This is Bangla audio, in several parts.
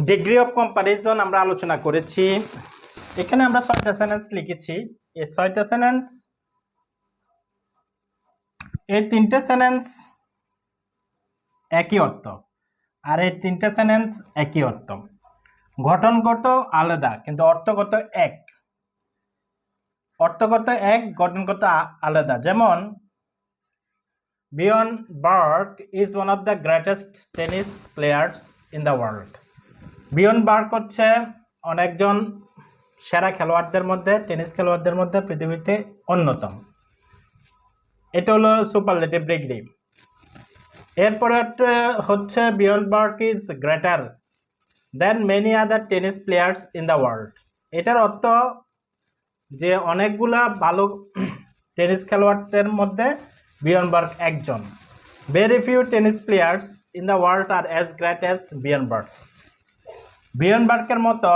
ডিগ্রি অফ কম্পারিজন আমরা আলোচনা করেছি। এখানে আমরা 6টা সেন্টেন্স লিখেছি। এই 6টা সেন্টেন্স, এই 3টে সেন্টেন্স একই অর্থ, আর এই 3টে সেন্টেন্স একই অর্থ। গঠনগত আলাদা কিন্তু অর্থগত এক। অর্থগত এক, গঠনগত আলাদা। যেমন Bjorn Borg is one of the greatest tennis players in the world. Bjorn Borg হচ্ছে অনেকজন সেরা খেলোয়াড়দের মধ্যে, টেনিস খেলোয়াড়দের মধ্যে পৃথিবীতে অন্যতম। এটা হলো সুপারলেটিভ ডিগ্রি। এরপরে হচ্ছে Bjorn Borg is greater than many other tennis players in the world. এটার অর্থ যে অনেকগুলা ভালো টেনিস খেলোয়াড়দের মধ্যে বিয়ন বার্গ একজন। Very few tennis players in the world are as great as Bjorn Borg. Bjorn বার্গের মতো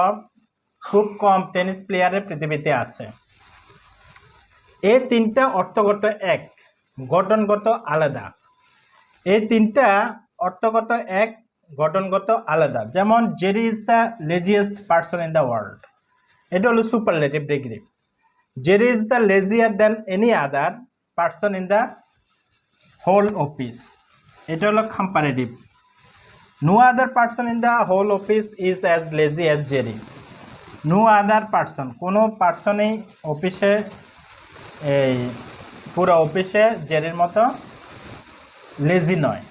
খুব কম টেনিস প্লেয়ারের পৃথিবীতে আছে। এই 3টা অর্থগত এক, গঠনগত আলাদা। এই 3টা অর্থগত এক, গঠনগত আলাদা। যেমন Jerry is the laziest person in the world. এটা হলো superlative degree. Jerry is the lazier than any other person in the whole office. এটা হলো comparative. No other person in the whole office is as lazy as Jerry. No other person, কোনো পার্সনই অফিসে, এই পুরো অফিসে জেরির মতো লেজি নয়।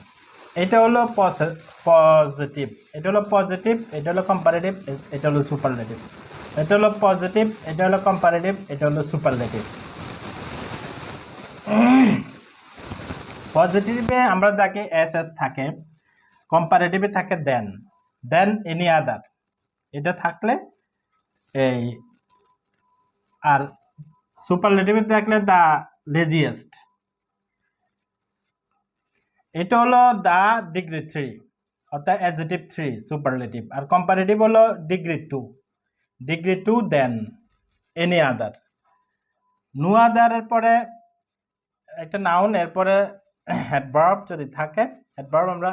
এটা হলো পজিটিভ, এটা হলো পজিটিভ, এটা হলো কম্পারেটিভ, এটা হলো সুপারলেটিভ। এটা হলো পজিটিভ, এটা হলো কম্পারেটিভ, এটা হলো সুপারলেটিভ। পজিটিভে আমরা যাকে এস এস থাকে, কম্পারেটিভে থাকে দেন, দেন এনি আদার। এটা থাকলে এই, আর সুপারলেটিভে থাকলে দ্য লেজিয়েস্ট। এটা হলো দ্য ডিগ্রি 3 অর্থাৎ অ্যাডজেক্টিভ 3 সুপারলেটিভ। আর কম্পারেটিভ হলো degree 2, degree 2 than any other. নো আদারের পরে একটা নাউন, এরপরে অ্যাডভার্ব যদি থাকে, অ্যাডভার্ব আমরা,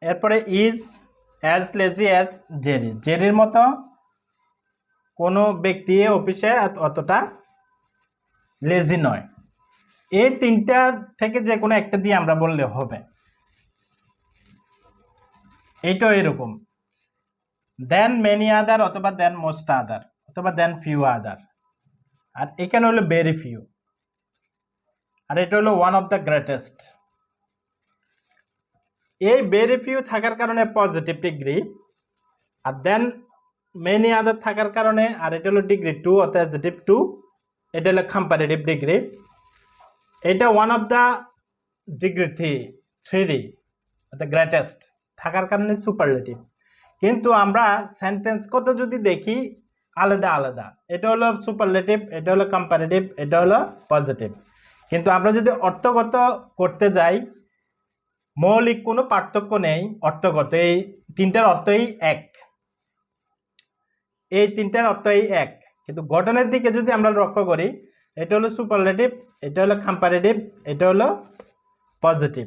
এরপরে is as lazy as Jerry. জেরির মতো কোনো ব্যক্তি অফিসে অতটা লেজি নয়। এই 3টা থেকে যে কোনো একটা দিয়ে আমরা বললে হবে। এইটাও এরকম, দেন মেনি আদার অথবা দেন মোস্ট আদার অথবা দেন ফিউ আদার। আর এখানে হলো ভেরি ফিউ, আর এটা হলো ওয়ান অফ দ্য গ্রেটেস্ট। এই ভেরি ফিউ থাকার কারণে পজিটিভ ডিগ্রি, আর দেন মেনি আদার থাকার কারণে, আর এটা হলো ডিগ্রি 2 অর্থাৎ অ্যাডজেক্টিভ 2, এটা হলো কম্পারেটিভ ডিগ্রি। এটা ওয়ান অফ দ্য ডিগ্রি 3 অর্থাৎ গ্রেটেস্ট থাকার কারণে সুপারলেটিভ। কিন্তু আমরা সেন্টেন্স কত যদি দেখি আলাদা আলাদা, এটা হলো সুপারলেটিভ, এটা হলো কম্পারেটিভ, এটা হলো পজিটিভ। কিন্তু আমরা যদি অর্থগত করতে যাই, মৌলিক কোনো পার্থক্য নেই। অর্থগত এই 3টার অর্থই এক, এই 3টার অর্থই এক। কিন্তু গঠনের দিকে যদি আমরা লক্ষ্য করি, এটা হলো সুপারলেটিভ, এটা হলো কম্পারেটিভ, এটা হলো পজিটিভ।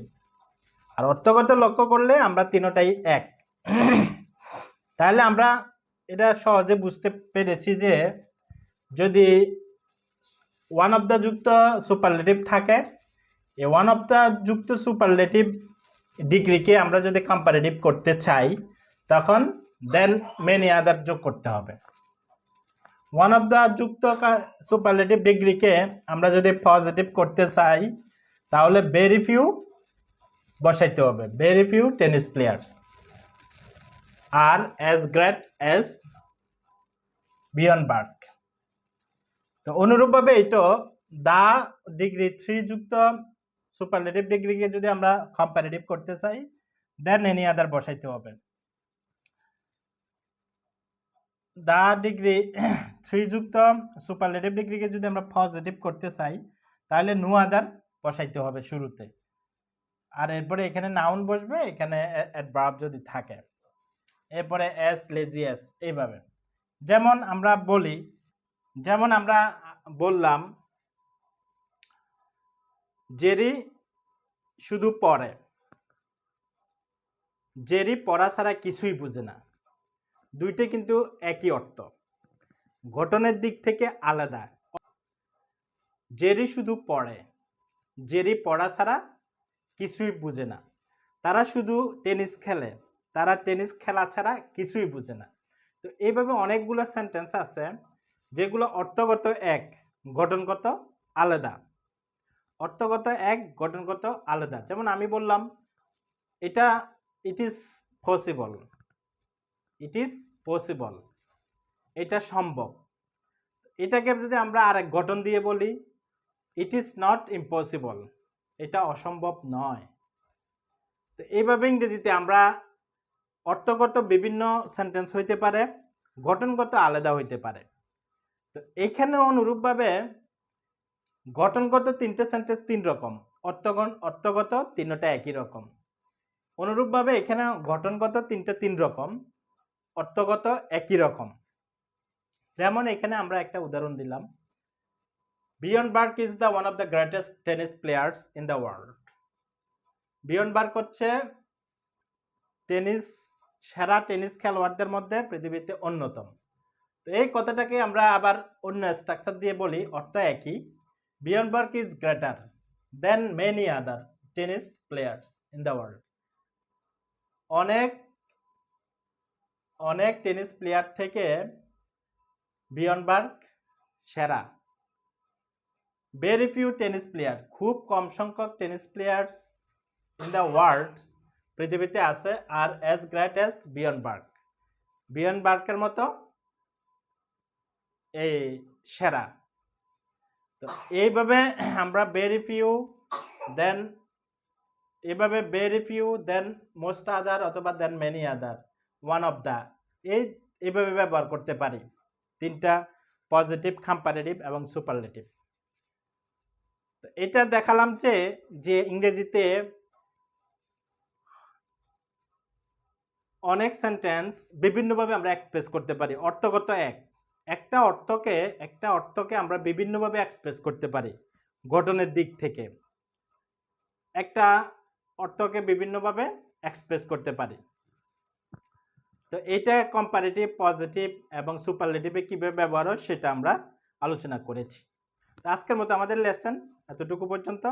আর অর্থগত লক্ষ্য করলে আমরা 3টাই এক। তাহলে আমরা এটা সহজে বুঝতে পেরেছি যে যদি ওয়ান অফ দ্য যুক্ত সুপারলেটিভ থাকে, এই ওয়ান অফ দ্য যুক্ত সুপারলেটিভ ডিগ্রিকে আমরা যদি কম্পারেটিভ করতে চাই, তখন দেন মেনি আদার যোগ করতে হবে। ওয়ান অফ দ্য যুক্ত সুপারলেটিভ ডিগ্রিকে আমরা যদি পজিটিভ করতে চাই, তাহলে ভেরি ফিউ বসাইতে হবে, ভেরি ফিউ টেনিস প্লেয়ার্স আর অ্যাজ গ্রেট অ্যাজ বিয়ন বার্গ। তো অনুরূপভাবে এটা দা ডিগ্রি 3 যুক্ত সুপারলেটিভ ডিগ্রিকে যদি আমরা কম্পারেটিভ করতে চাই, দেন এনি আদার বসাইতে হবে। দা ডিগ্রি 3 যুক্ত সুপারলেটিভ ডিগ্রিকে যদি আমরা পজিটিভ করতে চাই, তাহলে নো আদার বসাইতে হবে শুরুতে। আর এরপরে এখানে নাউন বসবে, এখানে অ্যাডভার্ব যদি থাকে, এরপরে এস লেজি এস, এইভাবে। যেমন আমরা বলি, যেমন আমরা বললাম জেরি শুধু পড়ে, জেরি পড়া ছাড়া কিছুই বুঝে না। দুইটাই কিন্তু একই অর্থ, গঠনের দিক থেকে আলাদা। জেরি শুধু পড়ে, জেরি পড়া ছাড়া কিছুই বুঝে না। তারা শুধু টেনিস খেলে, তারা টেনিস খেলা ছাড়া কিছুই বুঝে না। তো এইভাবে অনেকগুলো সেন্টেন্স আছে যেগুলো অর্থগত এক, গঠনগত আলাদা। অর্থগত এক, গঠনগত আলাদা। যেমন আমি বললাম এটা it is possible, it is possible, এটা সম্ভব। এটাকে যদি আমরা আরেক গঠন দিয়ে বলি ইট ইজ নট ইম্পসিবল, এটা অসম্ভব নয়। তো এইভাবে ইংরেজিতে আমরা অর্থগত বিভিন্ন সেন্টেন্স হইতে পারে, গঠনগত আলাদা হইতে পারে। তো এইখানে অনুরূপভাবে গঠনগত তিনটে সেন্টেন্স তিন রকম, অর্থগত তিনটা একই রকম। অনুরূপভাবে এখানে গঠনগত তিন রকম, অর্থগত একই রকম। যেমন এখানে আমরা একটা উদাহরণ দিলাম, Bjorn Borg is the one of the greatest tennis players in the world. Bjorn Borg হচ্ছে সেরা টেনিস খেলোয়াড়দের মধ্যে পৃথিবীতে অন্যতম। তো এই কথাটাকে আমরা আবার অন্য স্ট্রাকচার দিয়ে বলি, অর্থ একই। Bjorn Borg is greater than many other tennis players in the world. অনেক অনেক টেনিস প্লেয়ার থেকে বিয়ন বার্গ সেরা। ভেরি ফিউ টেনিস প্লেয়ার, খুব কম সংখ্যক tennis players in the world পৃথিবীতে আছে আর as great as Bjorn Borg, Bjorn বার্গের মতো এই সেরা। তো এইভাবে আমরা ভেরি ফিউ দেন, এইভাবে ভেরি ফিউ দেন মোস্ট আদার অথবা দেন many other, one of the, এইভাবে ব্যবহার করতে পারি তিনটা পজিটিভ, কম্পারেটিভ এবং সুপারলেটিভ। এটা দেখালাম যে ইংরেজিতে অনেক সেন্টেন্স বিভিন্নভাবে আমরা এক্সপ্রেস করতে পারি। অর্থগত এক, একটা অর্থকে আমরা বিভিন্নভাবে এক্সপ্রেস করতে পারি গঠনের দিক থেকে, একটা অর্থকে বিভিন্নভাবে এক্সপ্রেস করতে পারি। তো এটা কম্পারেটিভ, পজিটিভ এবং সুপারলেটিভে কিভাবে ব্যবহার হয় সেটা আমরা আলোচনা করেছি। তো আজকের মতো আমাদের লেসন এতটুকু পর্যন্ত।